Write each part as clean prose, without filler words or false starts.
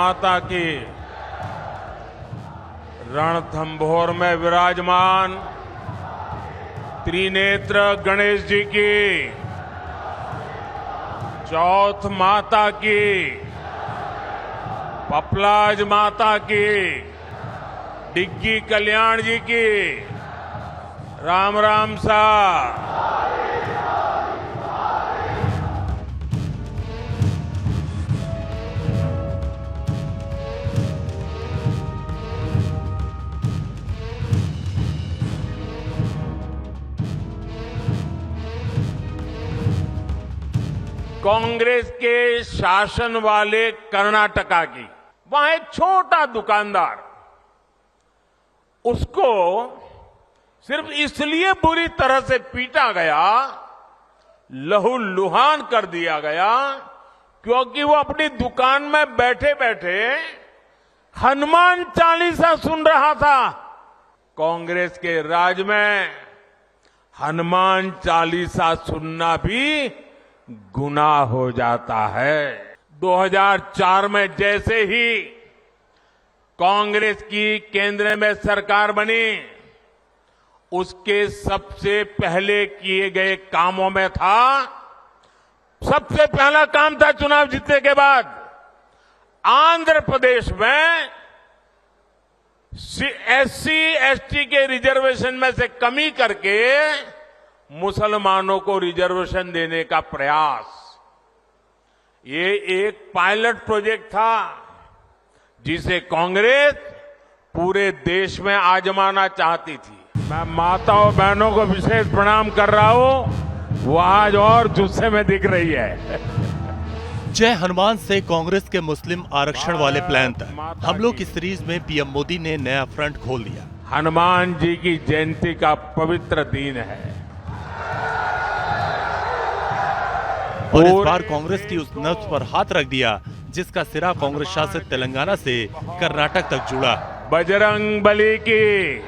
माता की। रणथंभौर में विराजमान त्रिनेत्र गणेश जी की, चौथ माता की, पपलाज माता की, डिग्गी कल्याण जी की। राम राम सा। कांग्रेस के शासन वाले कर्नाटका की, वहां एक छोटा दुकानदार, उसको सिर्फ इसलिए बुरी तरह से पीटा गया, लहूलुहान कर दिया गया, क्योंकि वो अपनी दुकान में बैठे बैठे हनुमान चालीसा सुन रहा था। कांग्रेस के राज में हनुमान चालीसा सुनना भी गुनाह हो जाता है। 2004 में जैसे ही कांग्रेस की केंद्र में सरकार बनी, उसके सबसे पहले किए गए कामों में था, सबसे पहला काम था चुनाव जीतने के बाद आंध्र प्रदेश में एससी एसटी के रिजर्वेशन में से कमी करके मुसलमानों को रिजर्वेशन देने का प्रयास। ये एक पायलट प्रोजेक्ट था जिसे कांग्रेस पूरे देश में आजमाना चाहती थी। मैं माताओं बहनों को विशेष प्रणाम कर रहा हूं, वो आज और जुस्से में दिख रही है। जय हनुमान से कांग्रेस के मुस्लिम आरक्षण वाले प्लान तक हमलों की सीरीज में पीएम मोदी ने नया फ्रंट खोल दिया। हनुमान जी की जयंती का पवित्र दिन है और इस बार कांग्रेस की उस नब्ज पर हाथ रख दिया जिसका सिरा कांग्रेस शासित तेलंगाना से कर्नाटक तक जुड़ा। बजरंग बली की।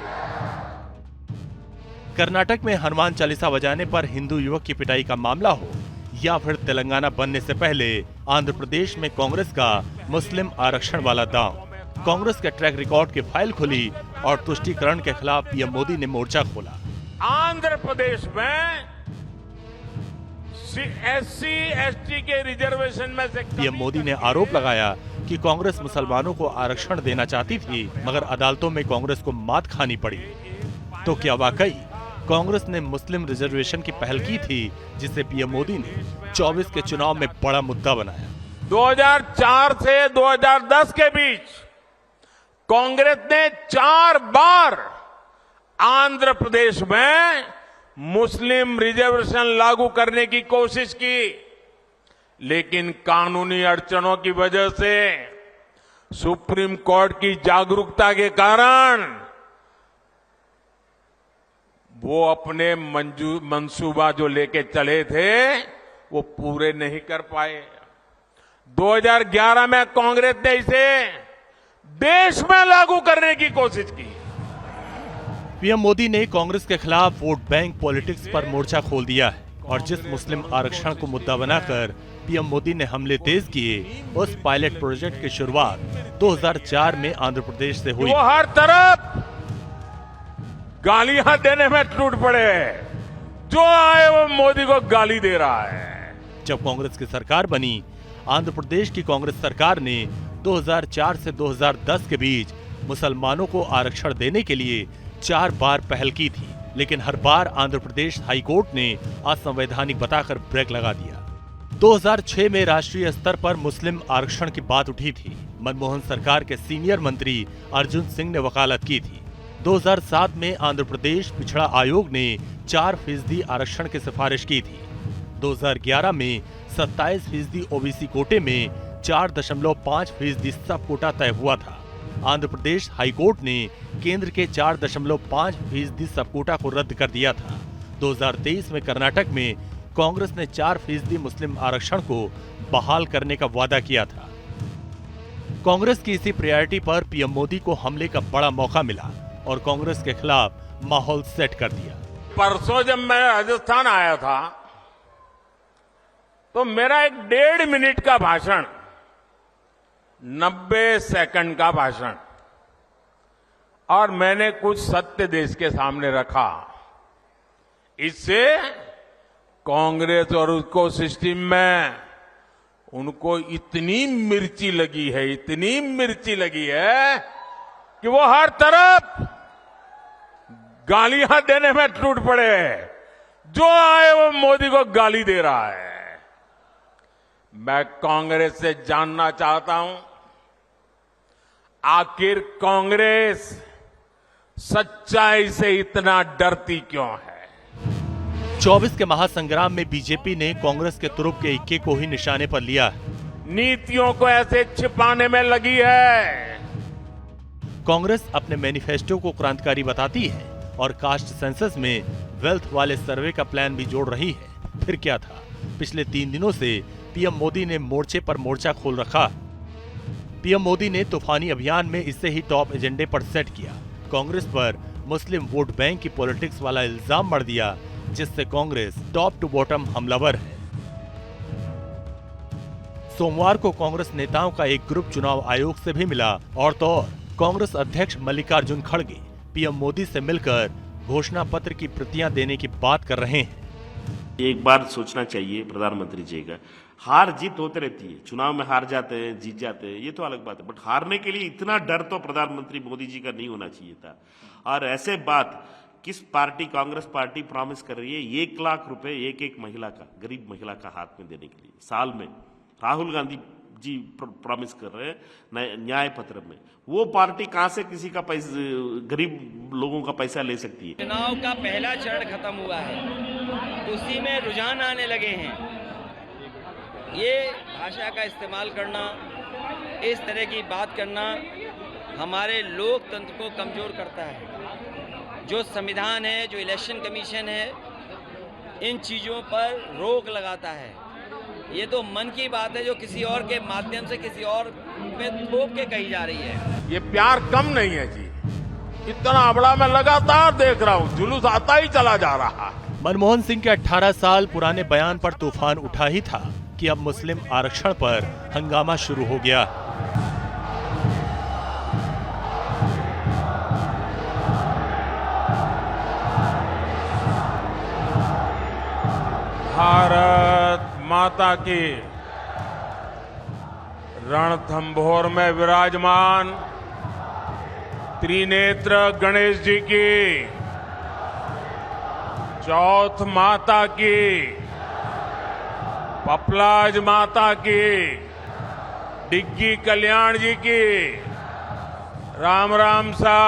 कर्नाटक में हनुमान चालीसा बजाने पर हिंदू युवक की पिटाई का मामला हो, या फिर तेलंगाना बनने से पहले आंध्र प्रदेश में कांग्रेस का मुस्लिम आरक्षण वाला दांव, कांग्रेस के ट्रैक रिकॉर्ड की फाइल खुली और तुष्टीकरण के खिलाफ पीएम मोदी ने मोर्चा खोला। आंध्र प्रदेश में एससी एसटी के रिजर्वेशन में से पीएम मोदी ने आरोप लगाया कि कांग्रेस मुसलमानों को आरक्षण देना चाहती थी, मगर अदालतों में कांग्रेस को मात खानी पड़ी। तो क्या वाकई कांग्रेस ने मुस्लिम रिजर्वेशन की पहल की थी, जिसे पीएम मोदी ने 24 के चुनाव में बड़ा मुद्दा बनाया। 2004 से 2010 के बीच कांग्रेस ने 4 बार आंध्र प्रदेश में मुस्लिम रिजर्वेशन लागू करने की कोशिश की, लेकिन कानूनी अड़चनों की वजह से, सुप्रीम कोर्ट की जागरूकता के कारण वो अपने मंसूबा जो लेके चले थे वो पूरे नहीं कर पाए। 2011 में कांग्रेस ने इसे देश में लागू करने की कोशिश की। पीएम मोदी ने कांग्रेस के खिलाफ वोट बैंक पॉलिटिक्स पर मोर्चा खोल दिया है और जिस मुस्लिम आरक्षण को मुद्दा बनाकर पीएम मोदी ने हमले तेज किए, उस पायलट प्रोजेक्ट की शुरुआत 2004 में आंध्र प्रदेश से हुई। वो हर तरफ गालियां देने में टूट पड़े, जो आए वो मोदी को गाली दे रहा है। जब कांग्रेस की सरकार बनी, आंध्र प्रदेश की कांग्रेस सरकार ने 2004 से 2010 के बीच मुसलमानों को आरक्षण देने के लिए 4 बार पहल की थी, लेकिन हर बार आंध्र प्रदेश हाई कोर्ट ने असंवैधानिक बताकर ब्रेक लगा दिया। 2006 में राष्ट्रीय स्तर पर मुस्लिम आरक्षण की बात उठी थी। मनमोहन सरकार के सीनियर मंत्री अर्जुन सिंह ने वकालत की थी। 2007 में आंध्र प्रदेश पिछड़ा आयोग ने 4% आरक्षण की सिफारिश की थी। 2011 में 27% ओबीसी कोटे में 4.5% सब कोटा तय हुआ था। आंध्र प्रदेश हाईकोर्ट ने केंद्र के 4.5% सब कोटा को रद्द कर दिया था। 2023 में कर्नाटक में कांग्रेस ने 4% मुस्लिम आरक्षण को बहाल करने का वादा किया था। कांग्रेस की इसी प्रायोरिटी पर पीएम मोदी को हमले का बड़ा मौका मिला और कांग्रेस के खिलाफ माहौल सेट कर दिया। परसों जब मैं राजस्थान आया था तो मेरा एक 1.5 मिनट का भाषण 90 सेकंड का भाषण और मैंने कुछ सत्य देश के सामने रखा। इससे कांग्रेस और उसको सिस्टम में उनको इतनी मिर्ची लगी है कि वो हर तरफ गालियां देने में टूट पड़े। जो आए वो मोदी को गाली दे रहा है। मैं कांग्रेस से जानना चाहता हूं, आखिर कांग्रेस सच्चाई से इतना डरती क्यों है? 24 के महासंग्राम में बीजेपी ने कांग्रेस के तुरुप के इक्के को ही निशाने पर लिया। नीतियों को ऐसे छिपाने में लगी है। कांग्रेस अपने मैनिफेस्टो को क्रांतिकारी बताती है और कास्ट सेंसस में वेल्थ वाले सर्वे का प्लान भी जोड़ रही है। फिर क्या था, पिछले 3 दिनों से पीएम मोदी ने मोर्चे पर मोर्चा खोल रखा। पीएम मोदी ने तूफानी अभियान में इससे ही टॉप एजेंडे पर सेट किया। कांग्रेस पर मुस्लिम वोट बैंक की पॉलिटिक्स वाला इल्जाम मढ़ दिया, जिससे कांग्रेस टॉप टू बॉटम हमलावर है। सोमवार को कांग्रेस नेताओं का एक ग्रुप चुनाव आयोग से भी मिला और तो और कांग्रेस अध्यक्ष मल्लिकार्जुन खड़गे पीएम मोदी से मिलकर घोषणा पत्र की प्रतियां देने की बात कर रहे हैं। एक बार सोचना चाहिए प्रधानमंत्री जी का, हार जीत होते रहती है, चुनाव में हार जाते हैं, जीत जाते हैं, ये तो अलग बात है, बट हारने के लिए इतना डर तो प्रधानमंत्री मोदी जी का नहीं होना चाहिए था। और ऐसे बात किस पार्टी, कांग्रेस पार्टी प्रॉमिस कर रही है 1 लाख रुपए एक महिला का, गरीब महिला का हाथ में देने के लिए साल में। राहुल गांधी जी प्रॉमिस कर रहे हैं न्याय पत्र में। वो पार्टी कहां से किसी का पैसा, गरीब लोगों का पैसा ले सकती है? चुनाव का पहला चरण खत्म हुआ है, उसी में रुझान आने लगे हैं। ये भाषा का इस्तेमाल करना, इस तरह की बात करना हमारे लोकतंत्र को कमजोर करता है। जो संविधान है, जो इलेक्शन कमीशन है, इन चीज़ों पर रोक लगाता है। ये तो मन की बात है जो किसी और के माध्यम से किसी और पे थोप के कही जा रही है। ये प्यार कम नहीं है जी, इतना बड़ा मैं लगातार देख रहा हूं, जुलूस आता ही चला जा रहा है। मनमोहन सिंह के 18 साल पुराने बयान पर तूफान उठा ही था कि अब मुस्लिम आरक्षण पर हंगामा शुरू हो गया। भारत माता की रणथंभोर में विराजमान त्रिनेत्र गणेश जी की, चौथ माता की, पपलाज माता की, डिग्गी कल्याण जी की, राम राम सा।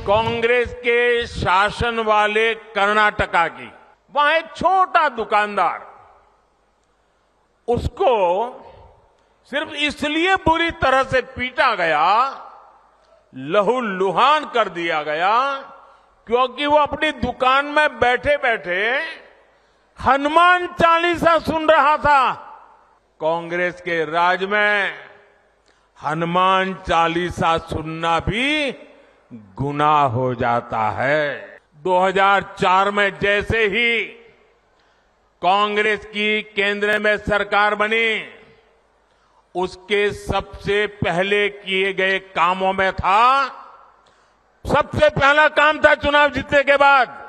कांग्रेस के शासन वाले कर्नाटका की, वहां एक छोटा दुकानदार, उसको सिर्फ इसलिए बुरी तरह से पीटा गया, लहूलुहान कर दिया गया, क्योंकि वो अपनी दुकान में बैठे बैठे हनुमान चालीसा सुन रहा था। कांग्रेस के राज में हनुमान चालीसा सुनना भी गुनाह हो जाता है। 2004 में जैसे ही कांग्रेस की केंद्र में सरकार बनी, उसके सबसे पहले किए गए कामों में था, सबसे पहला काम था चुनाव जीतने के बाद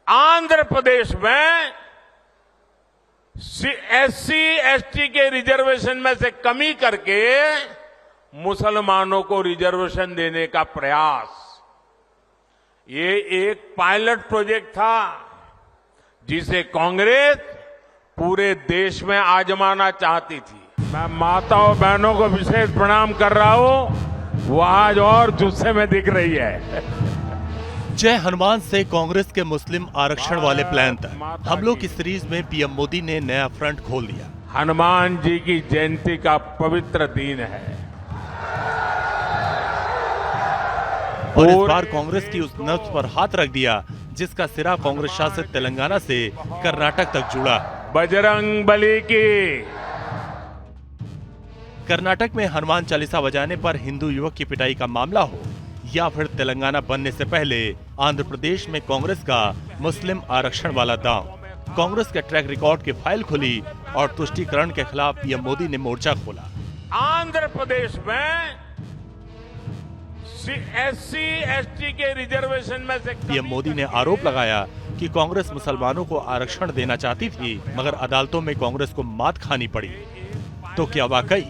आंध्र प्रदेश में SC ST के रिजर्वेशन में से कमी करके मुसलमानों को रिजर्वेशन देने का प्रयास। ये एक पायलट प्रोजेक्ट था जिसे कांग्रेस पूरे देश में आजमाना चाहती थी। मैं माताओं बहनों को विशेष प्रणाम कर रहा हूं, वो आज और जुस्से में दिख रही है। जय हनुमान से कांग्रेस के मुस्लिम आरक्षण वाले प्लान तक हमलों की सीरीज में पीएम मोदी ने नया फ्रंट खोल दिया। हनुमान जी की जयंती का पवित्र दिन है और इस बार कांग्रेस की उस नब्ज पर हाथ रख दिया जिसका सिरा कांग्रेस शासित तेलंगाना से कर्नाटक तक जुड़ा। बजरंग बली की। कर्नाटक में हनुमान चालीसा बजाने पर हिंदू युवक की पिटाई का मामला हो या फिर तेलंगाना बनने से पहले आंध्र प्रदेश में कांग्रेस का मुस्लिम आरक्षण वाला दांव, कांग्रेस के ट्रैक रिकॉर्ड की फाइल खुली और तुष्टीकरण के खिलाफ पीएम मोदी ने मोर्चा खोला। आंध्र प्रदेश में SC ST के रिजर्वेशन में से पीएम मोदी ने आरोप लगाया कि कांग्रेस मुसलमानों को आरक्षण देना चाहती थी, मगर अदालतों में कांग्रेस को मात खानी पड़ी। तो क्या वाकई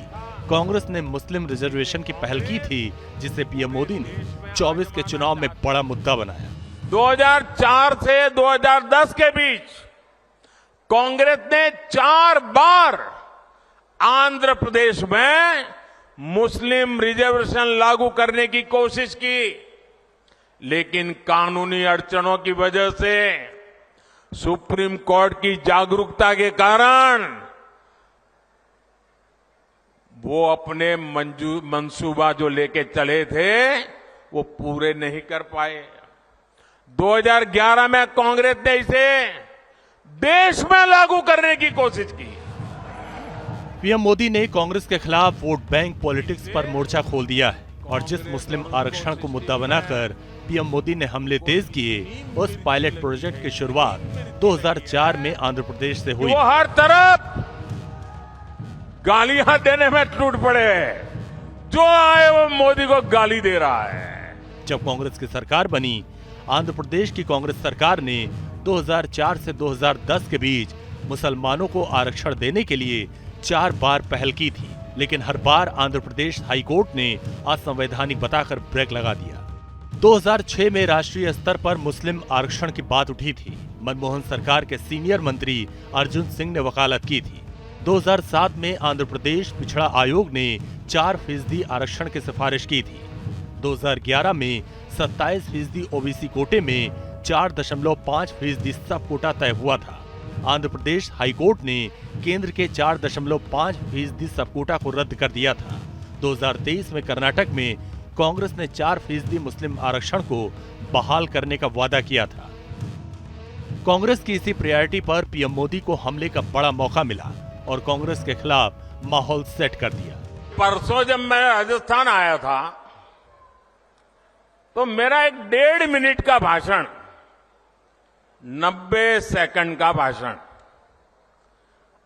कांग्रेस ने मुस्लिम रिजर्वेशन की पहल की थी, जिसे पीएम मोदी ने 24 के चुनाव में बड़ा मुद्दा बनाया। 2004 से 2010 के बीच कांग्रेस ने 4 बार आंध्र प्रदेश में मुस्लिम रिजर्वेशन लागू करने की कोशिश की, लेकिन कानूनी अड़चनों की वजह से सुप्रीम कोर्ट की जागरूकता के कारण वो अपने मंसूबा जो लेके चले थे वो पूरे नहीं कर पाए। 2011 में कांग्रेस ने इसे देश में लागू करने की कोशिश की। पीएम मोदी ने कांग्रेस के खिलाफ वोट बैंक पॉलिटिक्स पर मोर्चा खोल दिया है और जिस मुस्लिम आरक्षण को मुद्दा बनाकर पीएम मोदी ने हमले तेज किए, उस पायलट प्रोजेक्ट की शुरुआत 2004 में आंध्र प्रदेश से हुई। वो हर तरफ गालियां देने में टूट पड़े, जो आए वो मोदी को गाली दे रहा है। जब कांग्रेस की सरकार बनी, आंध्र प्रदेश की कांग्रेस सरकार ने 2004 से 2010 के बीच मुसलमानों को आरक्षण देने के लिए 4 बार पहल की थी, लेकिन हर बार आंध्र प्रदेश हाई कोर्ट ने असंवैधानिक बताकर ब्रेक लगा दिया। 2006 में राष्ट्रीय स्तर पर मुस्लिम आरक्षण की बात उठी थी। मनमोहन सरकार के सीनियर मंत्री अर्जुन सिंह ने वकालत की थी। 2007 में आंध्र प्रदेश पिछड़ा आयोग ने 4% आरक्षण की सिफारिश की थी। 2011 में 27% ओबीसी कोटे में 4.5% सब कोटा तय हुआ था। आंध्र प्रदेश हाई कोर्ट ने केंद्र के 4.5% सब कोटा को रद्द कर दिया था। 2023 में कर्नाटक में कांग्रेस ने 4% मुस्लिम आरक्षण को बहाल करने का वादा किया था। कांग्रेस की इसी प्रायोरिटी पर पीएम मोदी को हमले का बड़ा मौका मिला और कांग्रेस के खिलाफ माहौल सेट कर दिया। परसों जब मैं राजस्थान आया था तो मेरा एक 1.5 मिनट का भाषण, 90 सेकंड का भाषण,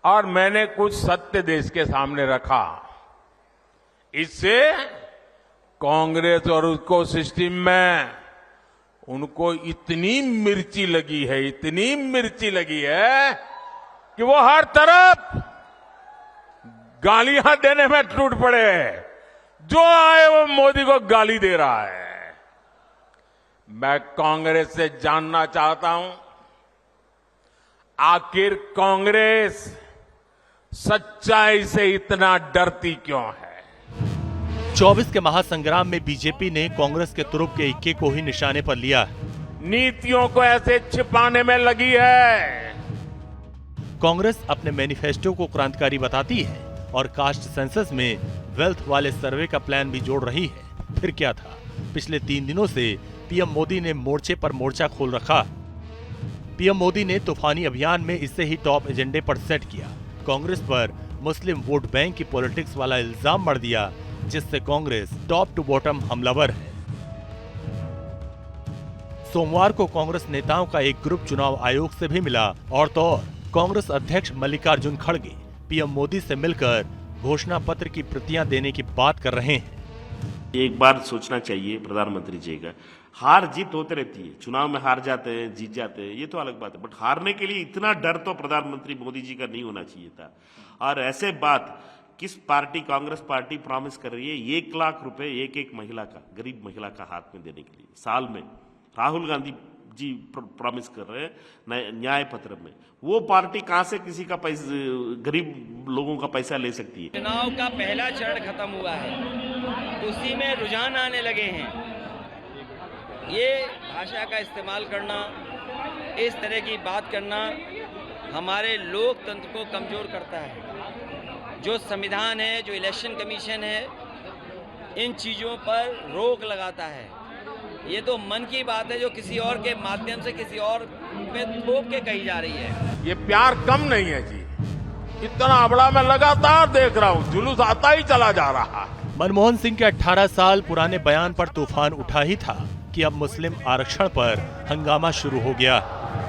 और मैंने कुछ सत्य देश के सामने रखा। इससे कांग्रेस और उसको सिस्टम में उनको इतनी मिर्ची लगी है, इतनी मिर्ची लगी है कि वो हर तरफ गालियां देने में टूट पड़े, जो आए वो मोदी को गाली दे रहा है। मैं कांग्रेस से जानना चाहता हूं, आखिर कांग्रेस सच्चाई से इतना डरती क्यों है? 24 के महासंग्राम में बीजेपी ने कांग्रेस के तुरुप के इक्के को ही निशाने पर लिया है। नीतियों को ऐसे छिपाने में लगी है। कांग्रेस अपने मैनिफेस्टो को क्रांतिकारी बताती है और कास्ट सेंसस में वेल्थ वाले सर्वे का प्लान भी जोड़ रही है। फिर क्या था, पिछले 3 दिनों से पीएम मोदी ने मोर्चे पर मोर्चा खोल रखा। पीएम मोदी ने तूफानी अभियान में इसे ही टॉप एजेंडे पर सेट किया। कांग्रेस पर मुस्लिम वोट बैंक की पॉलिटिक्स वाला इल्जाम मढ़ दिया, जिससे कांग्रेस टॉप टू बॉटम हमलावर है। सोमवार को कांग्रेस नेताओं का एक ग्रुप चुनाव आयोग से भी मिला और तो और कांग्रेस अध्यक्ष मल्लिकार्जुन खड़गे पीएम मोदी से मिलकर घोषणा पत्र की प्रतियां देने की बात कर रहे हैं। एक बार सोचना चाहिए प्रधानमंत्री जी का, हार जीत होते रहती है, चुनाव में हार जाते हैं, जीत जाते हैं, ये तो अलग बात है, बट हारने के लिए इतना डर तो प्रधानमंत्री मोदी जी का नहीं होना चाहिए था। और ऐसे बात किस पार्टी, कांग्रेस पार्टी प्रॉमिस कर रही है 1 लाख रुपए एक महिला का, गरीब महिला का हाथ में देने के लिए साल में। राहुल गांधी जी प्रॉमिस कर रहे हैं न्याय पत्र में। वो पार्टी कहां से किसी का पैसा, गरीब लोगों का पैसा ले सकती है? चुनाव का पहला चरण खत्म हुआ है, उसी में रुझान आने लगे हैं। ये भाषा का इस्तेमाल करना, इस तरह की बात करना हमारे लोकतंत्र को कमजोर करता है। जो संविधान है, जो इलेक्शन कमीशन है, इन चीज़ों पर रोक लगाता है। ये तो मन की बात है जो किसी और के माध्यम से किसी और पे थोप के कही जा रही है। ये प्यार कम नहीं है जी। इतना बड़ा मैं लगातार देख रहा हूं, जुलूस आता ही चला जा रहा है। मनमोहन सिंह के 18 साल पुराने बयान पर तूफान उठा ही था कि अब मुस्लिम आरक्षण पर हंगामा शुरू हो गया।